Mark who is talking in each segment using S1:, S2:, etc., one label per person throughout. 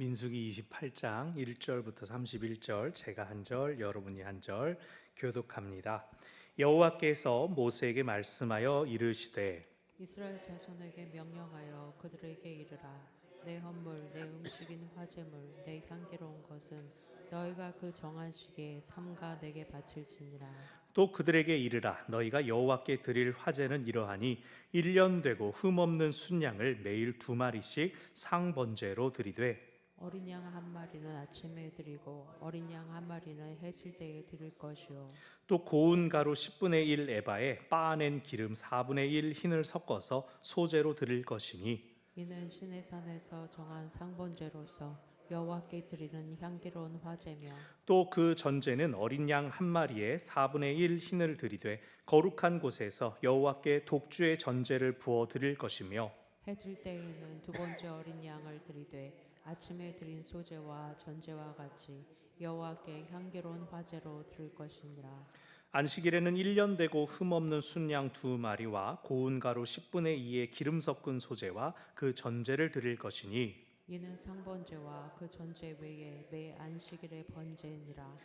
S1: 민수기 28장 1절부터 31절, 제가 한 절, 여러분이 한 절 교독합니다. 여호와께서 모세에게 말씀하여 이르시되
S2: 이스라엘 자손에게 명령하여 그들에게 이르라. 내 헌물, 내 음식인 화제물, 내 향기로운 것은 너희가 그 정한 시기에 삼가 내게 바칠지니라.
S1: 또 그들에게 이르라. 너희가 여호와께 드릴 화제는 이러하니 1년 되고 흠없는 순양을 매일 2마리씩 상번제로 드리되
S2: 어린 양 한 마리는 아침에 드리고 어린 양 한 마리는 해질 때에 드릴 것이요.
S1: 또 고운 가루 10분의 1 에바에 빻아낸 기름 4분의 1 흰을 섞어서 소제로 드릴 것이니
S2: 이는 시내 산에서 정한 상번제로서 여호와께 드리는 향기로운 화제며
S1: 또 그 전제는 어린 양 한 마리에 4분의 1 흰을 드리되 거룩한 곳에서 여호와께 독주의 전제를 부어 드릴 것이며
S2: 해질 때에는 두 번째 어린 양을 드리되 아침에 드린 소제와 전제와 같이 여호와께 향기로운 화제로 드릴 것이니라.
S1: 안식일에는 1년 되고 흠없는 순양 2마리와 고운 가루 10분의 2의 기름 섞은 소제와 그 전제를 드릴 것이니
S2: 이는 상번제와 그 전제 외에 매 안식일의 번제니라.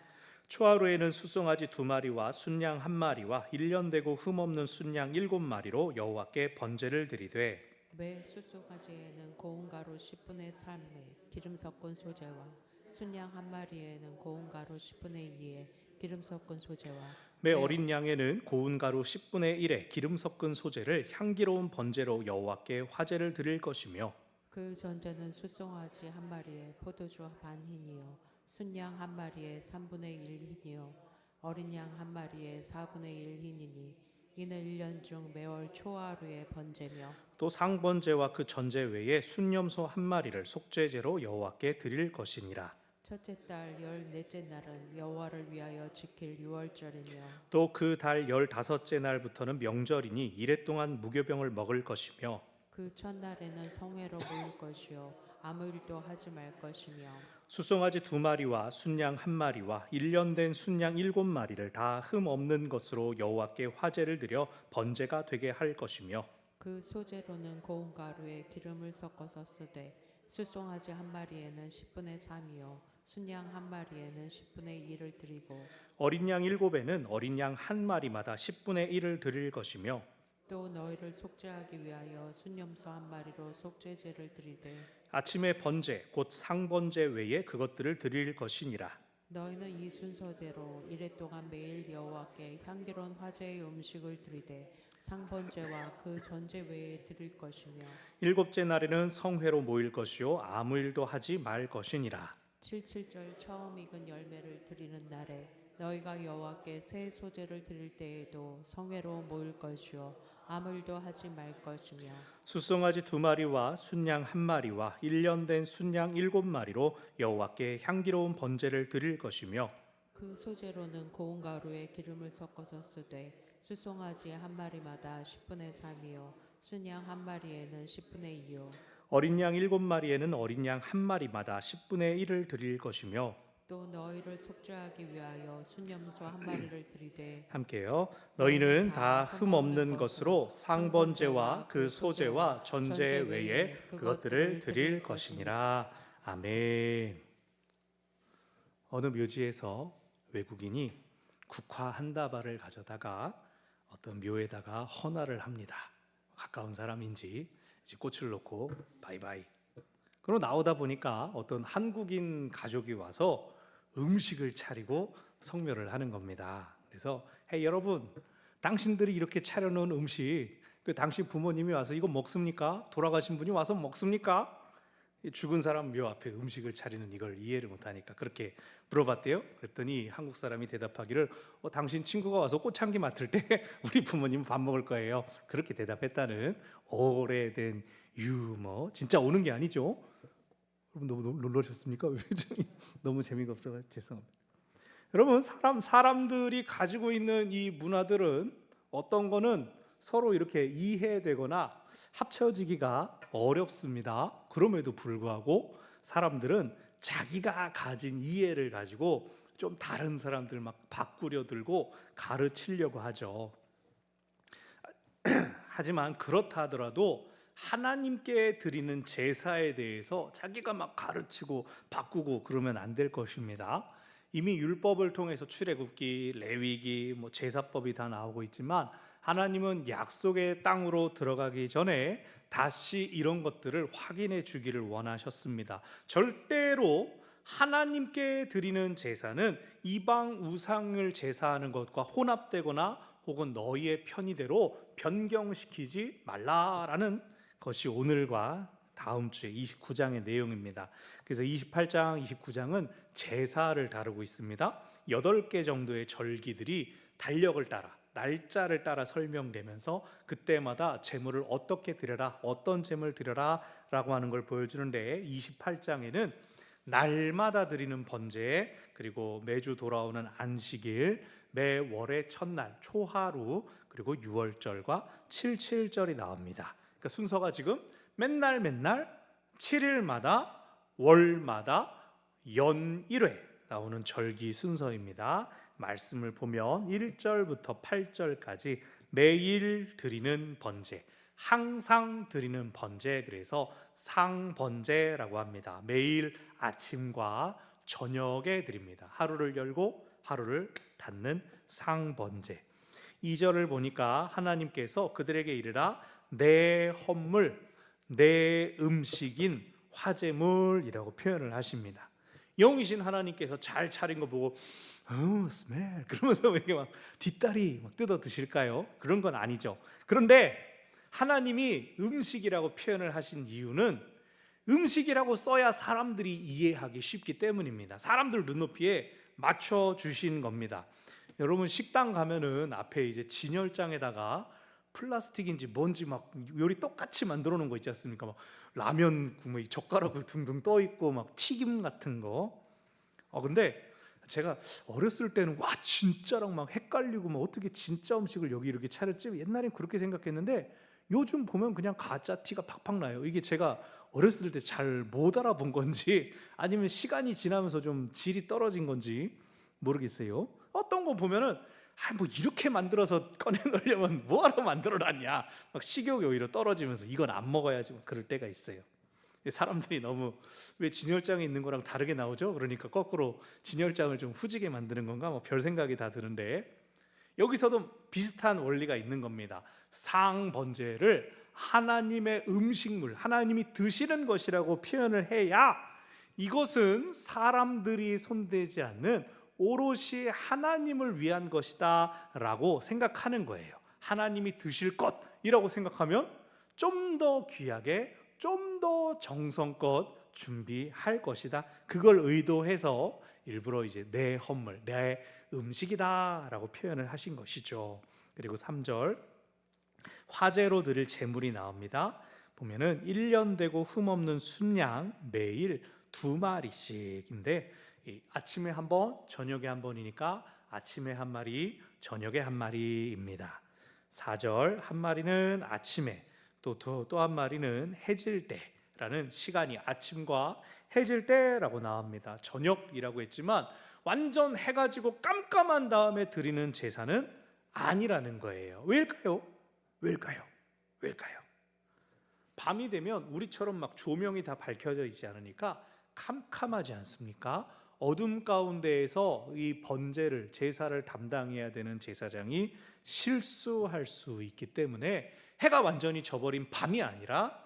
S1: 초하루에는 수송아지 2마리와 순양 1마리와 1년 되고 흠없는 순양 7마리로 여호와께 번제를 드리되
S2: 매 수수가지에는 고운 가루 10분의 3에 기름 섞은 소제와 순양 한 마리에는 고운 가루 10분의 2에 기름 섞은 소제와
S1: 매 어린 양에는 고운 가루 10분의 1의 기름 섞은 소제를 향기로운 번제로 여호와께 화제를 드릴 것이며
S2: 그 전제는 수송아지 한 마리에 포도주 반 흰이요 순양 한 마리에 3분의 1 흰이요 어린 양 한 마리에 4분의 1 흰이니 이는 1년 중 매월 초하루의 번제며
S1: 또 상번제와 그 전제 외에 순염소 1마리를 속죄제로 여호와께 드릴 것이니라.
S2: 첫째 달 14째 날은 여호와를 위하여 지킬 유월절이며
S1: 또 그 달 15째 날부터는 명절이니 이래 동안 무교병을 먹을 것이며
S2: 그 첫날에는 성회로 모일 것이요 아무 일도 하지 말 것이며
S1: 수송아지 2마리와 순양 1마리와 1년 된 순양 7마리를 다 흠 없는 것으로 여호와께 화제를 드려 번제가 되게 할 것이며
S2: 그 소제로는 고운 가루에 기름을 섞어서 쓰되 수송아지 한 마리에는 10분의 3이요 순양 한 마리에는 10분의 1을 드리고
S1: 어린 양 7에는 어린 양 1마리마다 10분의 1을 드릴 것이며
S2: 또 너희를 속죄하기 위하여 순염소 한 마리로 속죄제를 드리되
S1: 아침의 번제 곧 상번제 외에 그것들을 드릴 것이니라.
S2: 너희는 이 순서대로 이래 동안 매일 여호와께 향기로운 화제의 음식을 드리되 상번제와 그 전제 외에 드릴 것이며
S1: 7째 날에는 성회로 모일 것이요 아무 일도 하지 말 것이니라.
S2: 77절 처음 익은 열매를 드리는 날에 너희가 여호와께 새 소제를 드릴 때에도 성회로 모일 것이요 아무 일도 하지 말 것이며
S1: 수송아지 2마리와 순양 1마리와 1년 된 순양 7마리로 여호와께 향기로운 번제를 드릴 것이며
S2: 그 소제로는 고운 가루에 기름을 섞어서 쓰되 수송아지 한 마리마다 10분의 3이요 순양 한 마리에는 10분의 2요
S1: 어린 양 7마리에는 어린 양 1마리마다 10분의 1을 드릴 것이며
S2: 또 너희를 속죄하기 위하여 순염소 한 마리를 드리되
S1: 함께요. 너희는 다 흠없는 것으로 상번제와 그 소제와 전제 외에 그것들을 드릴 것이니라. 아멘. 어느 묘지에서 외국인이 국화 한 다발을 가져다가 어떤 묘에다가 헌화를 합니다. 가까운 사람인지 꽃을 놓고 바이바이. 그러고 나오다 보니까 어떤 한국인 가족이 와서 음식을 차리고 성묘를 하는 겁니다. 그래서 헤이 여러분, 당신들이 이렇게 차려놓은 음식, 당신 부모님이 와서 이거 먹습니까? 돌아가신 분이 와서 먹습니까? 죽은 사람 묘 앞에 음식을 차리는 이걸 이해를 못하니까 그렇게 물어봤대요. 그랬더니 한국 사람이 대답하기를 당신 친구가 와서 꽃향기 맡을 때 우리 부모님은 밥 먹을 거예요. 그렇게 대답했다는 오래된 유머. 진짜 오는 게 아니죠. 여러분 너무 놀라셨습니까? 너무 재미가 없어서 죄송합니다. 여러분 사람들이 가지고 있는 이 문화들은 어떤 거는 서로 이렇게 이해되거나 합쳐지기가 어렵습니다. 그럼에도 불구하고 사람들은 자기가 가진 이해를 가지고 좀 다른 사람들 막 바꾸려 들고 가르치려고 하죠. 하지만 그렇다 하더라도 하나님께 드리는 제사에 대해서 자기가 막 가르치고 바꾸고 그러면 안 될 것입니다. 이미 율법을 통해서 출애굽기, 레위기, 제사법이 다 나오고 있지만 하나님은 약속의 땅으로 들어가기 전에 다시 이런 것들을 확인해 주기를 원하셨습니다. 절대로 하나님께 드리는 제사는 이방 우상을 제사하는 것과 혼합되거나 혹은 너희의 편의대로 변경시키지 말라라는 것이 오늘과 다음 주에 29장의 내용입니다. 그래서 28장, 29장은 제사를 다루고 있습니다. 8개 정도의 절기들이 달력을 따라, 날짜를 따라 설명되면서 그때마다 제물을 어떻게 드려라, 어떤 제물 드려라 라고 하는 걸 보여주는데, 28장에는 날마다 드리는 번제, 그리고 매주 돌아오는 안식일, 매 월의 첫날 초하루, 그리고 유월절과 칠칠절이 나옵니다. 그러니까 순서가 지금 맨날 7일마다 월마다 연 1회 나오는 절기 순서입니다. 말씀을 보면 1절부터 8절까지 매일 드리는 번제, 항상 드리는 번제, 그래서 상번제라고 합니다. 매일 아침과 저녁에 드립니다. 하루를 열고 하루를 닫는 상번제. 2절을 보니까 하나님께서 그들에게 이르라 내 헌물, 내 음식인 화제물이라고 표현을 하십니다. 영이신 하나님께서 잘 차린 거 보고 스멜 그러면서 이렇게 막 뒷다리 막 뜯어 드실까요? 그런 건 아니죠. 그런데 하나님이 음식이라고 표현을 하신 이유는 음식이라고 써야 사람들이 이해하기 쉽기 때문입니다. 사람들 눈높이에 맞춰 주신 겁니다. 여러분 식당 가면은 앞에 이제 진열장에다가 플라스틱인지 뭔지 막 요리 똑같이 만들어 놓은 거 있지 않습니까? 막 라면 국물 젓가락으로 둥둥 떠 있고 막 튀김 같은 거. 근데 제가 어렸을 때는 와 진짜랑 막 헷갈리고 막 어떻게 진짜 음식을 여기 이렇게 차렸지? 옛날엔 그렇게 생각했는데 요즘 보면 그냥 가짜 티가 팍팍 나요. 이게 제가 어렸을 때 잘 못 알아본 건지 아니면 시간이 지나면서 좀 질이 떨어진 건지 모르겠어요. 어떤 거 보면은 뭐 이렇게 만들어서 꺼내 놓으려면 뭐하러 만들어놨냐 막 식욕이 오히려 떨어지면서 이건 안 먹어야지 그럴 때가 있어요. 사람들이 너무 왜 진열장에 있는 거랑 다르게 나오죠? 그러니까 거꾸로 진열장을 좀 후지게 만드는 건가 뭐 별 생각이 다 드는데, 여기서도 비슷한 원리가 있는 겁니다. 상번제를 하나님의 음식물, 하나님이 드시는 것이라고 표현을 해야 이것은 사람들이 손대지 않는 오롯이 하나님을 위한 것이다 라고 생각하는 거예요. 하나님이 드실 것이라고 생각하면 좀 더 귀하게, 좀 더 정성껏 준비할 것이다. 그걸 의도해서 일부러 이제 내 헌물, 내 음식이다 라고 표현을 하신 것이죠. 그리고 3절 화제로 드릴 제물이 나옵니다. 보면은 1년 되고 흠없는 순양 매일 2마리씩인데 아침에 한 번, 저녁에 한 번이니까 아침에 한 마리, 저녁에 한 마리입니다. 4절 한 마리는 아침에, 또 한 마리는 해질 때라는 시간이 아침과 해질 때라고 나옵니다. 저녁이라고 했지만 완전 해가 지고 깜깜한 다음에 드리는 제사는 아니라는 거예요. 왜일까요? 밤이 되면 우리처럼 막 조명이 다 밝혀져 있지 않으니까 캄캄하지 않습니까? 어둠 가운데에서 이 번제를, 제사를 담당해야 되는 제사장이 실수할 수 있기 때문에 해가 완전히 져버린 밤이 아니라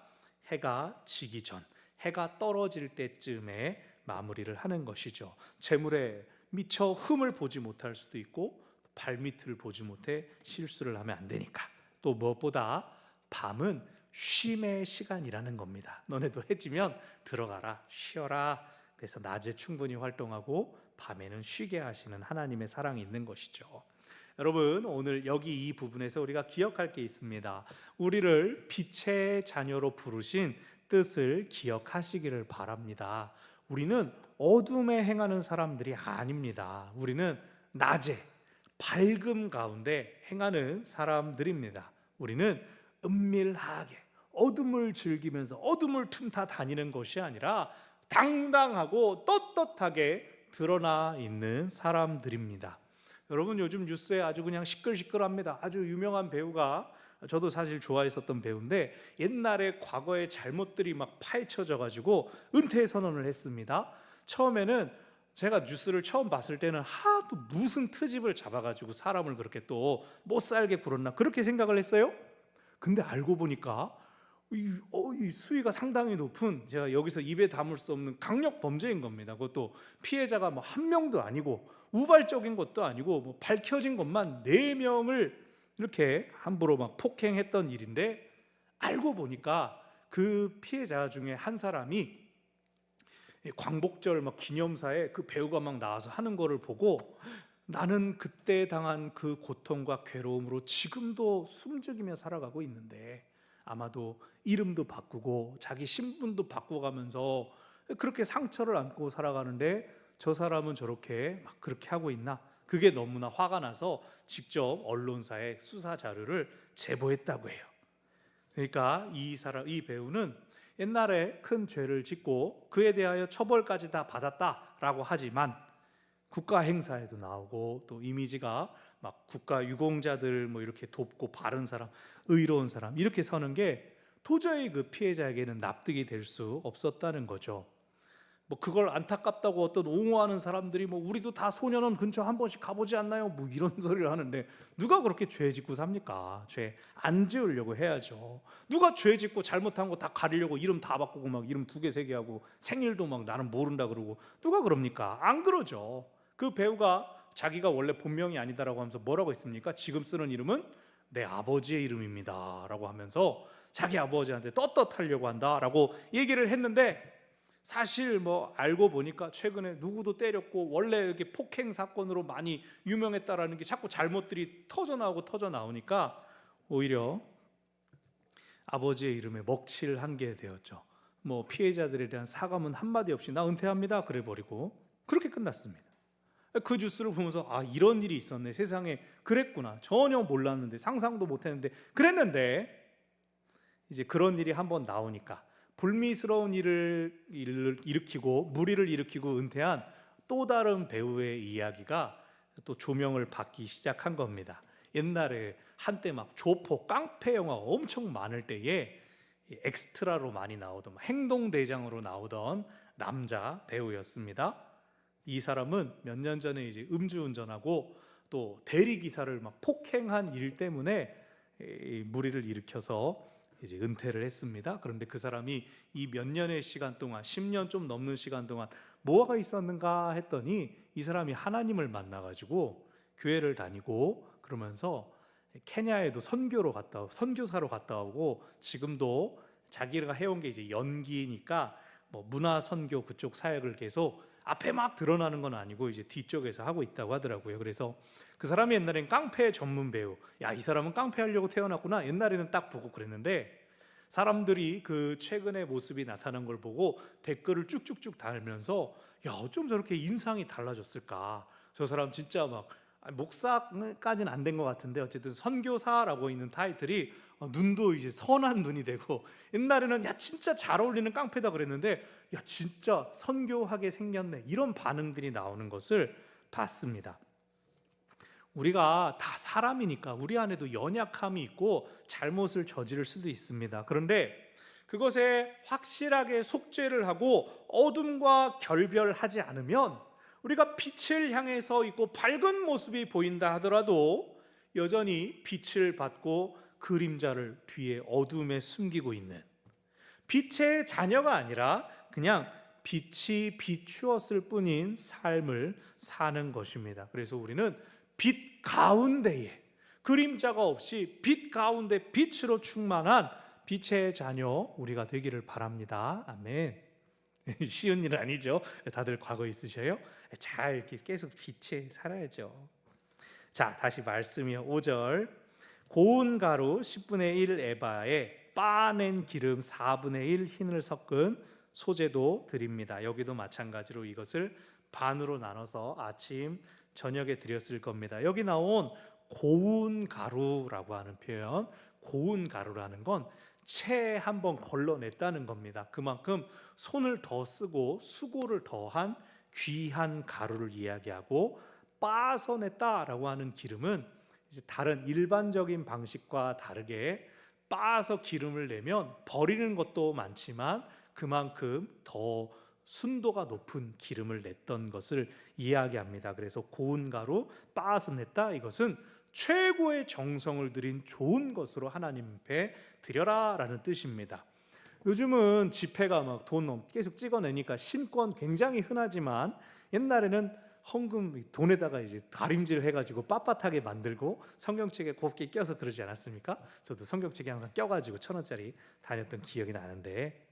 S1: 해가 지기 전, 해가 떨어질 때쯤에 마무리를 하는 것이죠. 제물에 미처 흠을 보지 못할 수도 있고 발밑을 보지 못해 실수를 하면 안 되니까. 또 무엇보다 밤은 쉼의 시간이라는 겁니다. 너네도 해지면 들어가라, 쉬어라. 그래서 낮에 충분히 활동하고 밤에는 쉬게 하시는 하나님의 사랑이 있는 것이죠. 여러분, 오늘 여기 이 부분에서 우리가 기억할 게 있습니다. 우리를 빛의 자녀로 부르신 뜻을 기억하시기를 바랍니다. 우리는 어둠에 행하는 사람들이 아닙니다. 우리는 낮에 밝음 가운데 행하는 사람들입니다. 우리는 은밀하게 어둠을 즐기면서 어둠을 틈타 다니는 것이 아니라 당당하고 떳떳하게 드러나 있는 사람들입니다. 여러분, 요즘 뉴스에 아주 그냥 시끌시끌합니다. 아주 유명한 배우가 저도 사실 좋아했었던 배우인데 옛날에 과거의 잘못들이 막 파헤쳐져 가지고 은퇴 선언을 했습니다. 처음에는 제가 뉴스를 처음 봤을 때는 하도 무슨 트집을 잡아가지고 사람을 그렇게 또 못 살게 굴었나 그렇게 생각을 했어요. 근데 알고 보니까 이 수위가 상당히 높은, 제가 여기서 입에 담을 수 없는 강력 범죄인 겁니다. 그것도 피해자가 뭐 한 명도 아니고 우발적인 것도 아니고 뭐 밝혀진 것만 4명을 이렇게 함부로 막 폭행했던 일인데, 알고 보니까 그 피해자 중에 한 사람이 광복절 막 기념사에 그 배우가 막 나와서 하는 거를 보고 나는 그때 당한 그 고통과 괴로움으로 지금도 숨죽이며 살아가고 있는데 아마도 이름도 바꾸고 자기 신분도 바꿔가면서 그렇게 상처를 안고 살아가는데 저 사람은 저렇게 막 그렇게 하고 있나? 그게 너무나 화가 나서 직접 언론사에 수사 자료를 제보했다고 해요. 그러니까 이 배우는 옛날에 큰 죄를 짓고 그에 대하여 처벌까지 다 받았다라고 하지만 국가 행사에도 나오고 또 이미지가 막 국가 유공자들 뭐 이렇게 돕고 바른 사람, 의로운 사람 이렇게 서는 게 도저히 그 피해자에게는 납득이 될 수 없었다는 거죠. 뭐 그걸 안타깝다고 어떤 옹호하는 사람들이 뭐 우리도 다 소년원 근처 한 번씩 가보지 않나요? 뭐 이런 소리를 하는데 누가 그렇게 죄 짓고 삽니까? 죄 안 지으려고 해야죠. 누가 죄 짓고 잘못한 거 다 가리려고 이름 다 바꾸고 막 이름 2개 3개 하고 생일도 막 나는 모른다 그러고 누가 그럽니까? 안 그러죠. 그 배우가 자기가 원래 본명이 아니다라고 하면서 뭐라고 했습니까? 지금 쓰는 이름은 내 아버지의 이름입니다 라고 하면서 자기 아버지한테 떳떳하려고 한다라고 얘기를 했는데, 사실 뭐 알고 보니까 최근에 누구도 때렸고 원래 이렇게 폭행 사건으로 많이 유명했다라는 게 자꾸 잘못들이 터져 나오니까 오히려 아버지의 이름에 먹칠을 한 게 되었죠. 뭐 피해자들에 대한 사과문 한마디 없이 나 은퇴합니다 그래 버리고 그렇게 끝났습니다. 그 뉴스를 보면서 아, 이런 일이 있었네, 세상에 그랬구나, 전혀 몰랐는데 상상도 못했는데 그랬는데, 이제 그런 일이 한번 나오니까 불미스러운 일을 일으키고 무리를 일으키고 은퇴한 또 다른 배우의 이야기가 또 조명을 받기 시작한 겁니다. 옛날에 한때 막 조폭 깡패 영화 엄청 많을 때에 엑스트라로 많이 나오던 행동대장으로 나오던 남자 배우였습니다. 이 사람은 몇 년 전에 이제 음주운전하고 또 대리기사를 막 폭행한 일 때문에 무리를 일으켜서 이제 은퇴를 했습니다. 그런데 그 사람이 이 몇 년의 시간 동안 10년 좀 넘는 시간 동안 뭐가 있었는가 했더니 이 사람이 하나님을 만나가지고 교회를 다니고 그러면서 케냐에도 선교사로 갔다 오고 지금도 자기가 해온 게 이제 연기니까 뭐 문화 선교 그쪽 사역을 계속 앞에 막 드러나는 건 아니고 이제 뒤쪽에서 하고 있다고 하더라고요. 그래서 그 사람이 옛날엔 깡패 전문 배우, 야, 이 사람은 깡패 하려고 태어났구나 옛날에는 딱 보고 그랬는데, 사람들이 그 최근의 모습이 나타난 걸 보고 댓글을 쭉쭉쭉 달면서 야, 어쩜 저렇게 인상이 달라졌을까, 저 사람 진짜 막 목사까지는 안 된 것 같은데 어쨌든 선교사라고 있는 타이틀이 눈도 이제 선한 눈이 되고, 옛날에는 야 진짜 잘 어울리는 깡패다 그랬는데 야 진짜 선교하게 생겼네, 이런 반응들이 나오는 것을 봤습니다. 우리가 다 사람이니까 우리 안에도 연약함이 있고 잘못을 저지를 수도 있습니다. 그런데 그것에 확실하게 속죄를 하고 어둠과 결별하지 않으면 우리가 빛을 향해서 있고 밝은 모습이 보인다 하더라도 여전히 빛을 받고 그림자를 뒤에 어둠에 숨기고 있는 빛의 자녀가 아니라 그냥 빛이 비추었을 뿐인 삶을 사는 것입니다. 그래서 우리는 빛 가운데에 그림자가 없이 빛 가운데 빛으로 충만한 빛의 자녀 우리가 되기를 바랍니다. 아멘. 쉬운 일은 아니죠. 다들 과거 있으셔요? 잘 이렇게 계속 빛에 살아야죠. 자, 다시 말씀이요. 5절. 고운 가루 10분의 1 에바에 빻아낸 기름 4분의 1 흰을 섞은 소제도 드립니다. 여기도 마찬가지로 이것을 반으로 나눠서 아침 저녁에 드렸을 겁니다. 여기 나온 고운 가루라고 하는 표현, 고운 가루라는 건 채 한번 걸러냈다는 겁니다. 그만큼 손을 더 쓰고 수고를 더한 귀한 가루를 이야기하고, 빻아냈다라고 하는 기름은 이제 다른 일반적인 방식과 다르게 빻아서 기름을 내면 버리는 것도 많지만 그만큼 더 순도가 높은 기름을 냈던 것을 이야기합니다. 그래서 고운 가루 빻아서 냈다, 이것은 최고의 정성을 들인 좋은 것으로 하나님 앞에 드려라라는 뜻입니다. 요즘은 지폐가 막 돈 계속 찍어내니까 신권 굉장히 흔하지만 옛날에는 헌금 돈에다가 이제 다림질 해가지고 빳빳하게 만들고 성경책에 곱게 껴서 그러지 않았습니까? 저도 성경책에 항상 껴가지고 1,000원짜리 다녔던 기억이 나는데,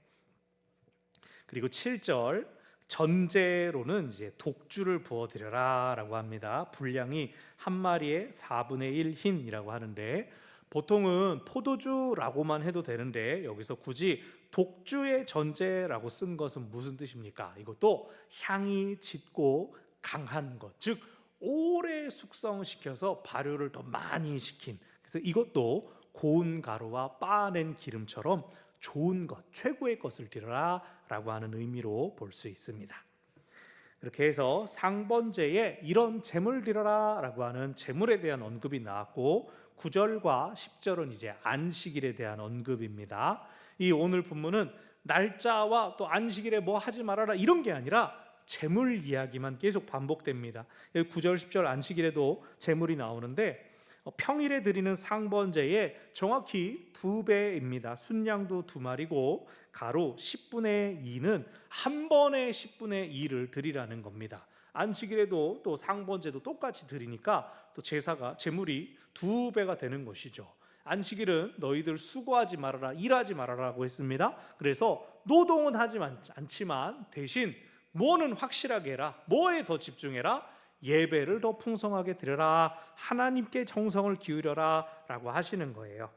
S1: 그리고 7절 전제로는 이제 독주를 부어드려라라고 합니다. 분량이 한 마리에 4분의 1 흰이라고 하는데, 보통은 포도주라고만 해도 되는데 여기서 굳이 독주의 전제라고 쓴 것은 무슨 뜻입니까? 이것도 향이 짙고 강한 것, 즉 오래 숙성시켜서 발효를 더 많이 시킨, 그래서 이것도 고운 가루와 빻아낸 기름처럼 좋은 것, 최고의 것을 드려라 라고 하는 의미로 볼 수 있습니다. 그렇게 해서 상번제에 이런 제물 드려라 라고 하는 제물에 대한 언급이 나왔고, 9절과 10절은 이제 안식일에 대한 언급입니다. 이 오늘 본문은 날짜와 또 안식일에 뭐 하지 말아라 이런 게 아니라 제물 이야기만 계속 반복됩니다. 9절 10절 안식일에도 제물이 나오는데 평일에 드리는 상번제에 정확히 2배입니다. 순양도 2마리고 가루 10분의 2는 한 번에 10분의 2를 드리라는 겁니다. 안식일에도 또 상번제도 똑같이 드리니까 또 제사가 제물이 2배가 되는 것이죠. 안식일은 너희들 수고하지 말아라, 일하지 말아라고 했습니다. 그래서 노동은 하지 않지만 대신 뭐는 확실하게 해라, 뭐에 더 집중해라, 예배를 더 풍성하게 드려라, 하나님께 정성을 기울여라 라고 하시는 거예요.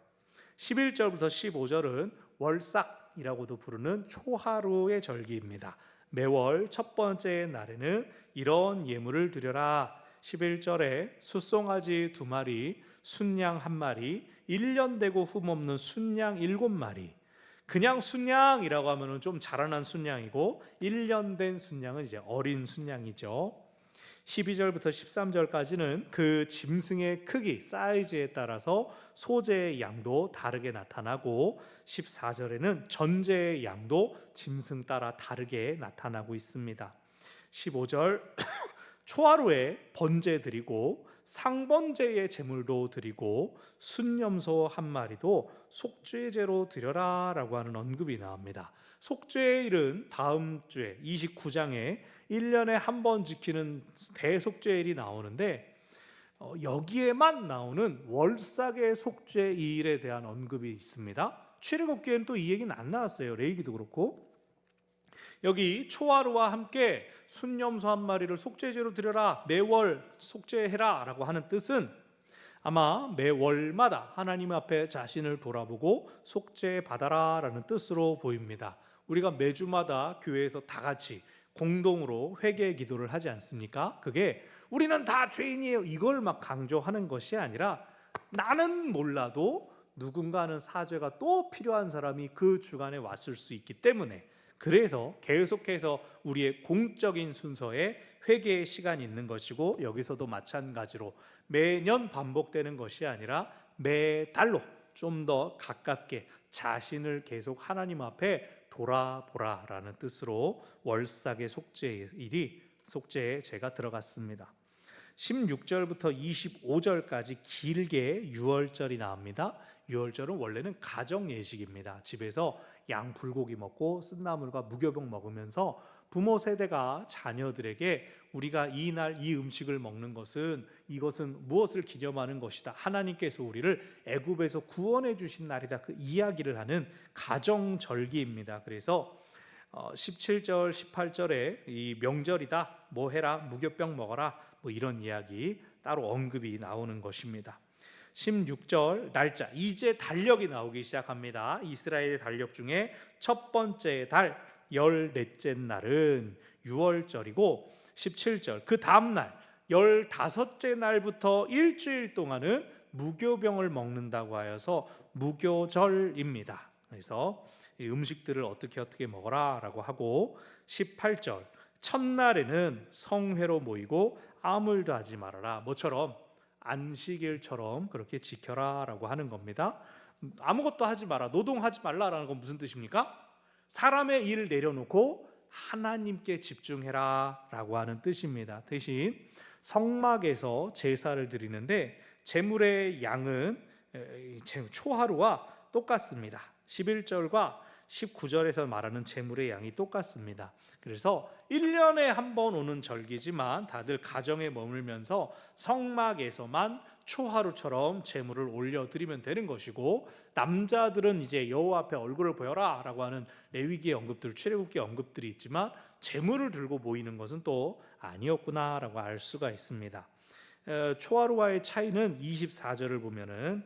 S1: 11절부터 15절은 월삭이라고도 부르는 초하루의 절기입니다. 매월 첫 번째 날에는 이런 예물을 드려라. 11절에 숫송아지 2마리, 순양 1마리, 1년 되고 흠없는 순양 7마리. 그냥 순양이라고 하면 좀 자라난 순양이고 1년 된 순양은 이제 어린 순양이죠. 12절부터 13절까지는 그 짐승의 크기, 사이즈에 따라서 소재의 양도 다르게 나타나고, 14절에는 전제의 양도 짐승 따라 다르게 나타나고 있습니다. 15절 초하루에 번제 드리고 상번제의 제물도 드리고 순염소 1마리도 속죄제로 드려라 라고 하는 언급이 나옵니다. 속죄일은 다음 주에 29장에 1년에 한 번 지키는 대속죄일이 나오는데 여기에만 나오는 월삭의 속죄일에 대한 언급이 있습니다. 출애굽기에는 또 이 얘기는 안 나왔어요. 레위기도 그렇고. 여기 초하루와 함께 순염소 1마리를 속죄제로 드려라, 매월 속죄해라 라고 하는 뜻은 아마 매월마다 하나님 앞에 자신을 돌아보고 속죄 받아라 라는 뜻으로 보입니다. 우리가 매주마다 교회에서 다 같이 공동으로 회개 기도를 하지 않습니까? 그게 우리는 다 죄인이에요 이걸 막 강조하는 것이 아니라, 나는 몰라도 누군가는 사죄가 또 필요한 사람이 그 주간에 왔을 수 있기 때문에, 그래서 계속해서 우리의 공적인 순서에 회개의 시간이 있는 것이고, 여기서도 마찬가지로 매년 반복되는 것이 아니라 매달로 좀 더 가깝게 자신을 계속 하나님 앞에 돌아보라라는 뜻으로 월삭의 속죄의 제가 들어갔습니다. 16절부터 25절까지 길게 유월절이 나옵니다. 유월절은 원래는 가정 예식입니다. 집에서 양 불고기 먹고 쓴나물과 무교병 먹으면서 부모 세대가 자녀들에게 우리가 이 날 이 음식을 먹는 것은 이것은 무엇을 기념하는 것이다, 하나님께서 우리를 애굽에서 구원해 주신 날이다, 그 이야기를 하는 가정 절기입니다. 그래서 17절 18절에 이 명절이다, 뭐 해라, 무교병 먹어라, 뭐 이런 이야기 따로 언급이 나오는 것입니다. 16절 날짜, 이제 달력이 나오기 시작합니다. 이스라엘의 달력 중에 첫 번째 달 14째 날은 유월절이고, 17절 그 다음 날 15째 날부터 일주일 동안은 무교병을 먹는다고 하여서 무교절입니다. 그래서 이 음식들을 어떻게 먹어라 라고 하고, 18절 첫날에는 성회로 모이고 아무 일도 하지 말아라. 모처럼 안식일처럼 그렇게 지켜라라고 하는 겁니다. 아무것도 하지 마라, 노동하지 말라라는 건 무슨 뜻입니까? 사람의 일을 내려놓고 하나님께 집중해라 라고 하는 뜻입니다. 대신 성막에서 제사를 드리는데 제물의 양은 초하루와 똑같습니다. 11절과 19절에서 말하는 제물의 양이 똑같습니다. 그래서 1년에 한 번 오는 절기지만 다들 가정에 머물면서 성막에서만 초하루처럼 제물을 올려드리면 되는 것이고, 남자들은 이제 여호와 앞에 얼굴을 보여라 라고 하는 레위기의 언급들, 출애굽기의 언급들이 있지만 제물을 들고 모이는 것은 또 아니었구나 라고 알 수가 있습니다. 초하루와의 차이는 24절을 보면은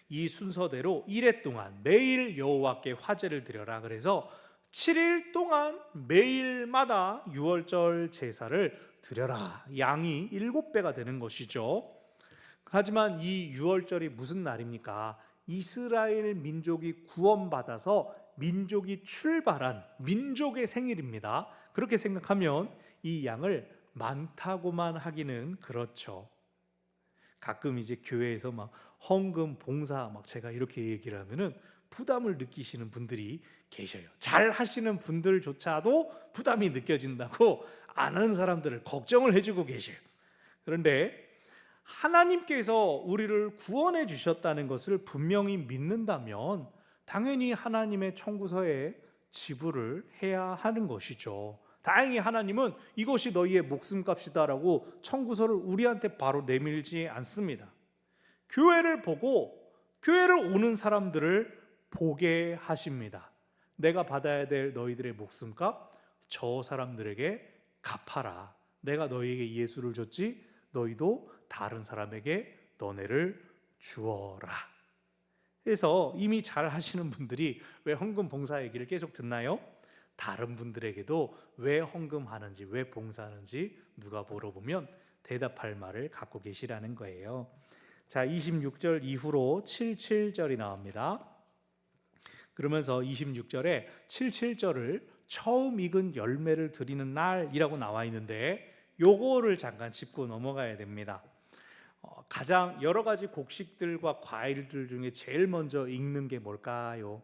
S1: 이 순서대로 1회 동안 매일 여호와께 화제를 드려라. 그래서 7일 동안 매일마다 유월절 제사를 드려라. 양이 7배가 되는 것이죠. 하지만 이 유월절이 무슨 날입니까? 이스라엘 민족이 구원받아서 민족이 출발한 민족의 생일입니다. 그렇게 생각하면 이 양을 많다고만 하기는 그렇죠. 가끔 이제 교회에서 막 헌금 봉사 막 제가 이렇게 얘기를 하면은 부담을 느끼시는 분들이 계셔요. 잘 하시는 분들조차도 부담이 느껴진다고 아는 사람들을 걱정을 해주고 계셔요. 그런데 하나님께서 우리를 구원해 주셨다는 것을 분명히 믿는다면 당연히 하나님의 청구서에 지불을 해야 하는 것이죠. 다행히 하나님은 이것이 너희의 목숨값이다라고 청구서를 우리한테 바로 내밀지 않습니다. 교회를 보고 교회를 오는 사람들을 보게 하십니다. 내가 받아야 될 너희들의 목숨값 저 사람들에게 갚아라. 내가 너희에게 예수를 줬지 너희도 다른 사람에게 너네를 주어라. 그래서 이미 잘 하시는 분들이 왜 헌금 봉사 얘기를 계속 듣나요? 다른 분들에게도 왜 헌금하는지 왜 봉사하는지 누가 물어보면 대답할 말을 갖고 계시라는 거예요. 자, 26절 이후로 77절이 나옵니다. 그러면서 26절에 77절을 처음 익은 열매를 드리는 날이라고 나와 있는데 요거를 잠깐 짚고 넘어가야 됩니다. 가장 여러 가지 곡식들과 과일들 중에 제일 먼저 익는 게 뭘까요?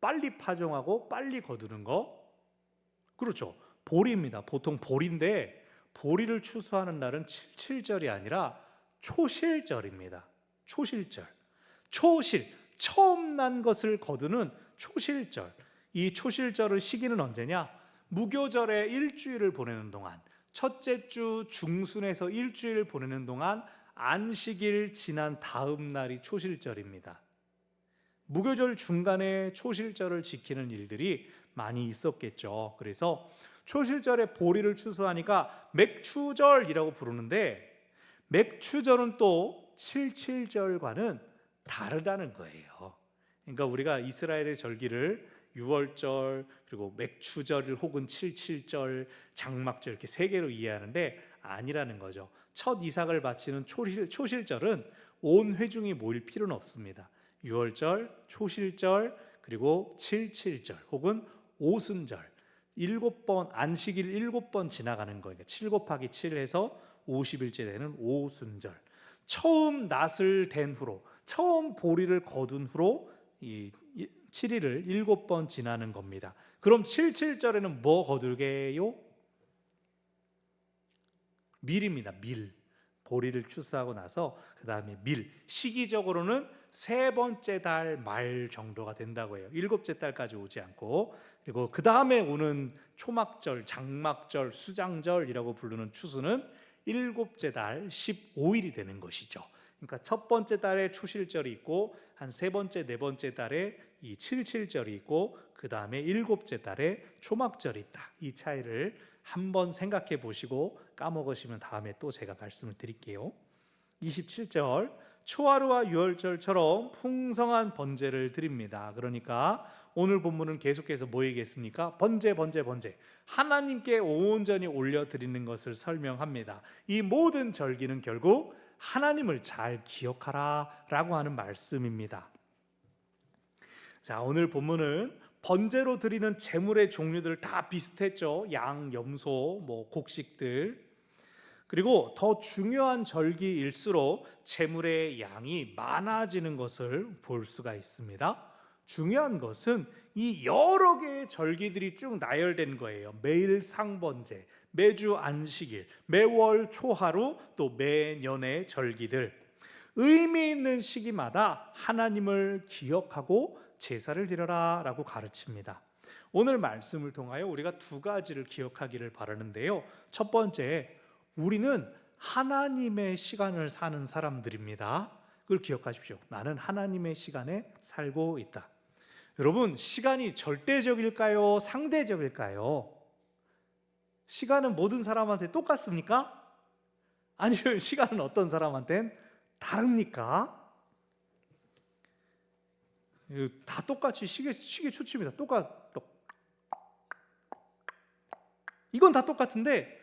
S1: 빨리 파종하고 빨리 거두는 거? 그렇죠. 보리입니다. 보통 보리인데 보리를 추수하는 날은 77절이 아니라 초실절입니다. 초실절. 초실, 처음 난 것을 거두는 초실절. 이 초실절의 시기는 언제냐? 무교절에 일주일을 보내는 동안, 첫째 주 중순에서 일주일 보내는 동안 안식일 지난 다음 날이 초실절입니다. 무교절 중간에 초실절을 지키는 일들이 많이 있었겠죠. 그래서 초실절에 보리를 추수하니까 맥추절이라고 부르는데 맥추절은 또 77절과는 다르다는 거예요. 그러니까 우리가 이스라엘의 절기를 유월절 그리고 맥추절 혹은 77절, 장막절 이렇게 세 개로 이해하는데 아니라는 거죠. 첫 이삭을 바치는 초실절은 온 회중이 모일 필요는 없습니다. 유월절, 초실절, 그리고 77절 혹은 오순절 7번 안식일 7번 지나가는 거예요. 7 곱하기 7 해서 50일째 되는 오순절. 처음 낫을 댄 후로 처음 보리를 거둔 후로 이 7일을 7번 지나는 겁니다. 그럼 77절에는 뭐 거두게요? 밀입니다. 밀. 보리를 추수하고 나서 그 다음에 밀. 시기적으로는 세 번째 달 말 정도가 된다고 해요. 7째 달까지 오지 않고. 그리고 그 다음에 오는 초막절, 장막절, 수장절이라고 부르는 추수는 7째 달 15일이 되는 것이죠. 그러니까 첫 번째 달에 초실절이 있고 한 세 번째, 네 번째 달에 이 77절이 있고 그 다음에 7째 달에 초막절이 있다. 이 차이를 한번 생각해 보시고 까먹으시면 다음에 또 제가 말씀을 드릴게요. 27절 초하루와 유월절처럼 풍성한 번제를 드립니다. 그러니까 오늘 본문은 계속해서 뭐 얘기했습니까? 번제. 하나님께 온전히 올려드리는 것을 설명합니다. 이 모든 절기는 결국 하나님을 잘 기억하라 라고 하는 말씀입니다. 자, 오늘 본문은 번제로 드리는 제물의 종류들 다 비슷했죠. 양, 염소, 곡식들. 그리고 더 중요한 절기일수록 제물의 양이 많아지는 것을 볼 수가 있습니다. 중요한 것은 이 여러 개의 절기들이 쭉 나열된 거예요. 매일 상번제, 매주 안식일, 매월 초하루, 또 매년의 절기들. 의미 있는 시기마다 하나님을 기억하고 제사를 드려라 라고 가르칩니다. 오늘 말씀을 통하여 우리가 두 가지를 기억하기를 바라는데요. 첫 번째, 우리는 하나님의 시간을 사는 사람들입니다. 그걸 기억하십시오. 나는 하나님의 시간에 살고 있다. 여러분, 시간이 절대적일까요? 상대적일까요? 시간은 모든 사람한테 똑같습니까? 아니면 시간은 어떤 사람한테는 다릅니까? 다 똑같이 시계 초침이다. 이건 다 똑같은데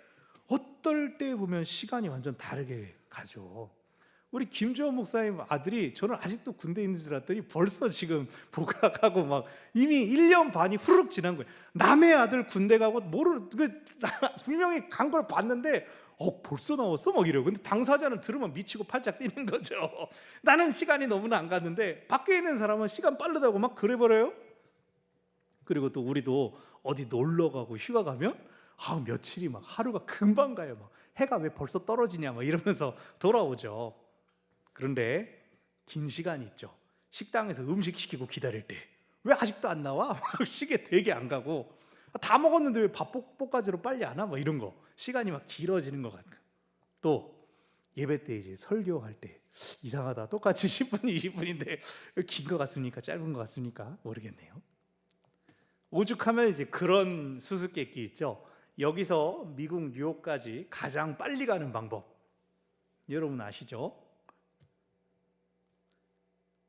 S1: 어떨 때 보면 시간이 완전 다르게 가죠. 우리 김주원 목사님 아들이, 저는 아직도 군대에 있는 줄 알았더니 벌써 지금 복학하고 막 이미 1년 반이 후룩 지난 거예요. 남의 아들 군대 가고 분명히 간 걸 봤는데 벌써 나왔어? 막 이래요. 근데 당사자는 들으면 미치고 팔짝 뛰는 거죠. 나는 시간이 너무나 안 갔는데 밖에 있는 사람은 시간 빠르다고 막 그래버려요. 그리고 또 우리도 어디 놀러 가고 휴가 가면 며칠이 막 하루가 금방 가요. 막 해가 왜 벌써 떨어지냐 막 이러면서 돌아오죠. 그런데 긴 시간이 있죠. 식당에서 음식 시키고 기다릴 때 왜 아직도 안 나와? 시계 되게 안 가고, 다 먹었는데 왜 밥 볶아지로 빨리 안 와? 막 이런 거, 시간이 막 길어지는 것 같아요. 또 예배 때 이제 설교할 때 이상하다, 똑같이 10분 20분인데 긴 것 같습니까? 짧은 것 같습니까? 모르겠네요. 오죽하면 이제 그런 수수께끼 있죠. 여기서 미국 뉴욕까지 가장 빨리 가는 방법, 여러분 아시죠?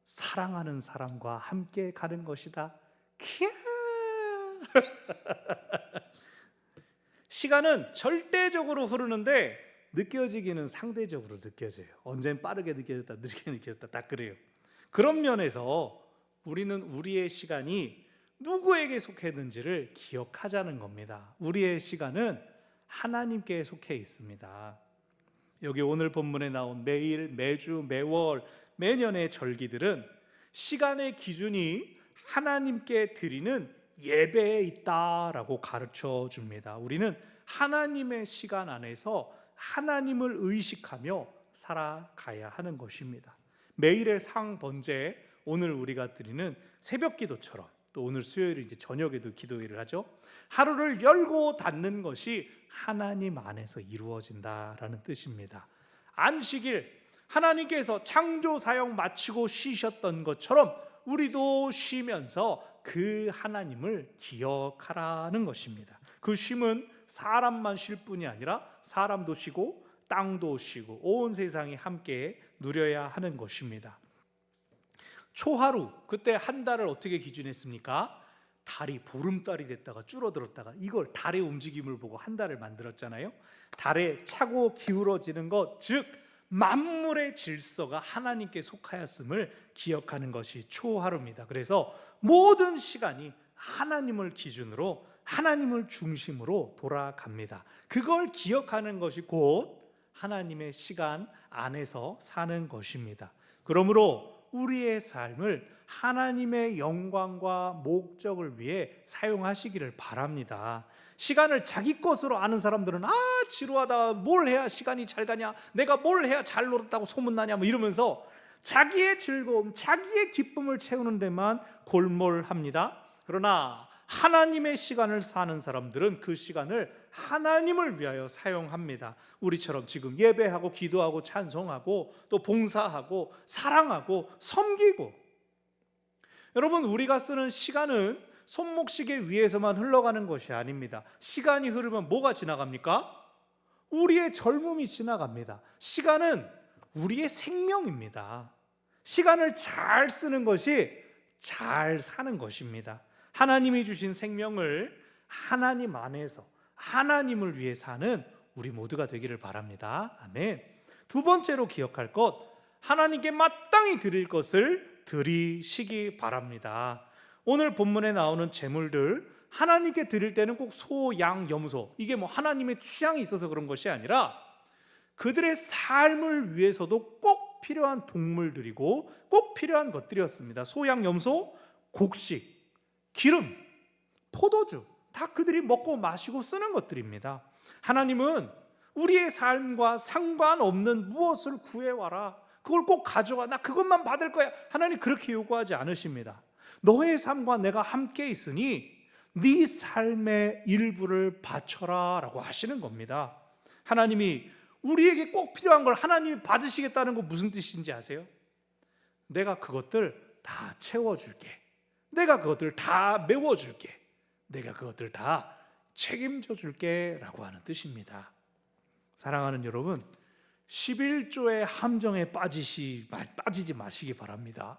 S1: 사랑하는 사람과 함께 가는 것이다. 시간은 절대적으로 흐르는데 느껴지기는 상대적으로 느껴져요. 언젠 빠르게 느껴졌다, 느리게 느껴졌다, 딱 그래요. 그런 면에서 우리는 우리의 시간이 누구에게 속했는지를 기억하자는 겁니다. 우리의 시간은 하나님께 속해 있습니다. 여기 오늘 본문에 나온 매일, 매주, 매월, 매년의 절기들은 시간의 기준이 하나님께 드리는 예배에 있다라고 가르쳐 줍니다. 우리는 하나님의 시간 안에서 하나님을 의식하며 살아가야 하는 것입니다. 매일의 상번제, 오늘 우리가 드리는 새벽 기도처럼, 또 오늘 수요일 이제 저녁에도 기도회를 하죠. 하루를 열고 닫는 것이 하나님 안에서 이루어진다라는 뜻입니다. 안식일, 하나님께서 창조 사역 마치고 쉬셨던 것처럼 우리도 쉬면서 그 하나님을 기억하라는 것입니다. 그 쉼은 사람만 쉴 뿐이 아니라 사람도 쉬고 땅도 쉬고 온 세상이 함께 누려야 하는 것입니다. 초하루, 그때 한 달을 어떻게 기준했습니까? 달이 보름달이 됐다가 줄어들었다가, 이걸 달의 움직임을 보고 한 달을 만들었잖아요. 달에 차고 기울어지는 것, 즉 만물의 질서가 하나님께 속하였음을 기억하는 것이 초하루입니다. 그래서 모든 시간이 하나님을 기준으로, 하나님을 중심으로 돌아갑니다. 그걸 기억하는 것이 곧 하나님의 시간 안에서 사는 것입니다. 그러므로 우리의 삶을 하나님의 영광과 목적을 위해 사용하시기를 바랍니다. 시간을 자기 것으로 아는 사람들은 지루하다, 뭘 해야 시간이 잘 가냐, 내가 뭘 해야 잘 놀았다고 소문나냐 뭐 이러면서 자기의 즐거움, 자기의 기쁨을 채우는 데만 골몰합니다. 그러나 하나님의 시간을 사는 사람들은 그 시간을 하나님을 위하여 사용합니다. 우리처럼 지금 예배하고 기도하고 찬송하고 또 봉사하고 사랑하고 섬기고. 여러분, 우리가 쓰는 시간은 손목시계 위에서만 흘러가는 것이 아닙니다. 시간이 흐르면 뭐가 지나갑니까? 우리의 젊음이 지나갑니다. 시간은 우리의 생명입니다. 시간을 잘 쓰는 것이 잘 사는 것입니다. 하나님이 주신 생명을 하나님 안에서 하나님을 위해 사는 우리 모두가 되기를 바랍니다. 아멘. 두 번째로 기억할 것, 하나님께 마땅히 드릴 것을 드리시기 바랍니다. 오늘 본문에 나오는 제물들, 하나님께 드릴 때는 꼭 소, 양, 염소, 이게 뭐 하나님의 취향이 있어서 그런 것이 아니라 그들의 삶을 위해서도 꼭 필요한 동물들이고 꼭 필요한 것들이었습니다. 소양, 염소, 곡식, 기름, 포도주, 다 그들이 먹고 마시고 쓰는 것들입니다. 하나님은 우리의 삶과 상관없는 무엇을 구해와라, 그걸 꼭 가져와, 나 그것만 받을 거야, 하나님 그렇게 요구하지 않으십니다. 너의 삶과 내가 함께 있으니 네 삶의 일부를 바쳐라 라고 하시는 겁니다. 하나님이 우리에게 꼭 필요한 걸 하나님이 받으시겠다는 거 무슨 뜻인지 아세요? 내가 그것들 다 채워줄게, 내가 그것들 다 메워줄게, 내가 그것들 다 책임져 줄게 라고 하는 뜻입니다. 사랑하는 여러분, 11조의 함정에 빠지지 마시기 바랍니다.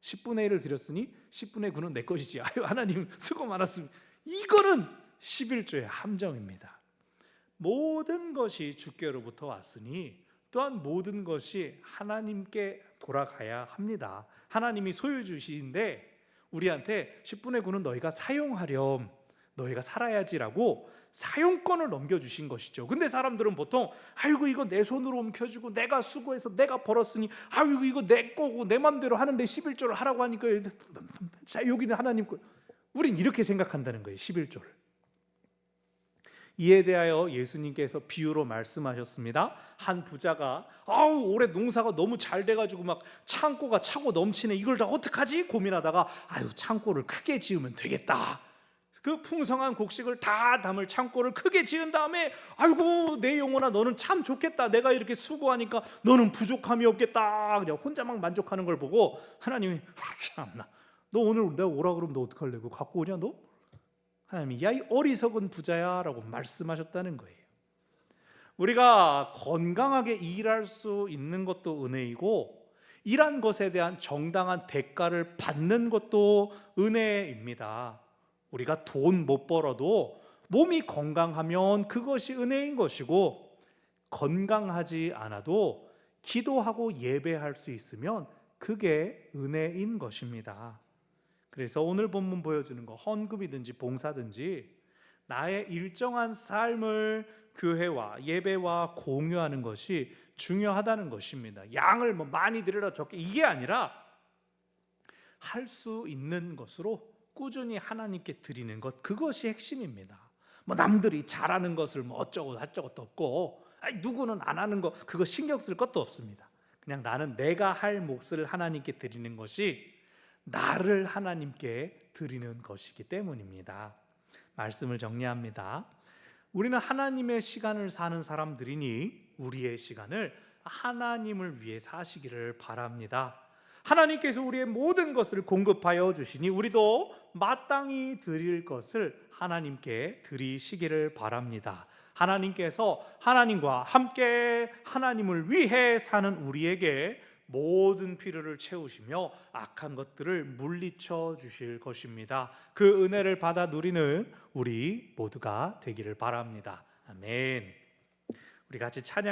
S1: 10분의 1을 드렸으니 10분의 9는 내 것이지, 아유 하나님 수고 많았습니다, 이거는 11조의 함정입니다. 모든 것이 주께로부터 왔으니 또한 모든 것이 하나님께 돌아가야 합니다. 하나님이 소유주시인데 우리한테 10분의 9는 너희가 사용하렴, 너희가 살아야지라고 사용권을 넘겨주신 것이죠. 근데 사람들은 보통 아이고 이거 내 손으로 움켜쥐고 내가 수고해서 내가 벌었으니 아이고 이거 내 거고 내 맘대로 하는데 11조를 하라고 하니까 자 여기는 하나님 거, 우린 이렇게 생각한다는 거예요. 11조를. 이에 대하여 예수님께서 비유로 말씀하셨습니다. 한 부자가 올해 농사가 너무 잘 돼가지고 막 창고가 차고 넘치네, 이걸 다 어떡하지 고민하다가 창고를 크게 지으면 되겠다, 그 풍성한 곡식을 다 담을 창고를 크게 지은 다음에 아이고 내 영혼아 너는 참 좋겠다, 내가 이렇게 수고하니까 너는 부족함이 없겠다, 그냥 혼자 막 만족하는 걸 보고 하나님이 참나, 너 오늘 내가 오라 그러면 너 어떡할래, 그거 갖고 오냐 너? 하나님이 야 이 어리석은 부자야 라고 말씀하셨다는 거예요. 우리가 건강하게 일할 수 있는 것도 은혜이고 일한 것에 대한 정당한 대가를 받는 것도 은혜입니다. 우리가 돈 못 벌어도 몸이 건강하면 그것이 은혜인 것이고, 건강하지 않아도 기도하고 예배할 수 있으면 그게 은혜인 것입니다. 그래서 오늘 본문 보여주는 거, 헌금이든지 봉사든지 나의 일정한 삶을 교회와 예배와 공유하는 것이 중요하다는 것입니다. 양을 많이 드려라 적게, 이게 아니라 할 수 있는 것으로 꾸준히 하나님께 드리는 것, 그것이 핵심입니다. 남들이 잘하는 것을 어쩌고 할 것도 없고 누구는 안 하는 거 그거 신경 쓸 것도 없습니다. 그냥 나는 내가 할 몫을 하나님께 드리는 것이 나를 하나님께 드리는 것이기 때문입니다. 말씀을 정리합니다. 우리는 하나님의 시간을 사는 사람들이니 우리의 시간을 하나님을 위해 사시기를 바랍니다. 하나님께서 우리의 모든 것을 공급하여 주시니 우리도 마땅히 드릴 것을 하나님께 드리시기를 바랍니다. 하나님께서 하나님과 함께 하나님을 위해 사는 우리에게 모든 필요를 채우시며 악한 것들을 물리쳐 주실 것입니다. 그 은혜를 받아 누리는 우리 모두가 되기를 바랍니다. 아멘. 우리 같이 찬양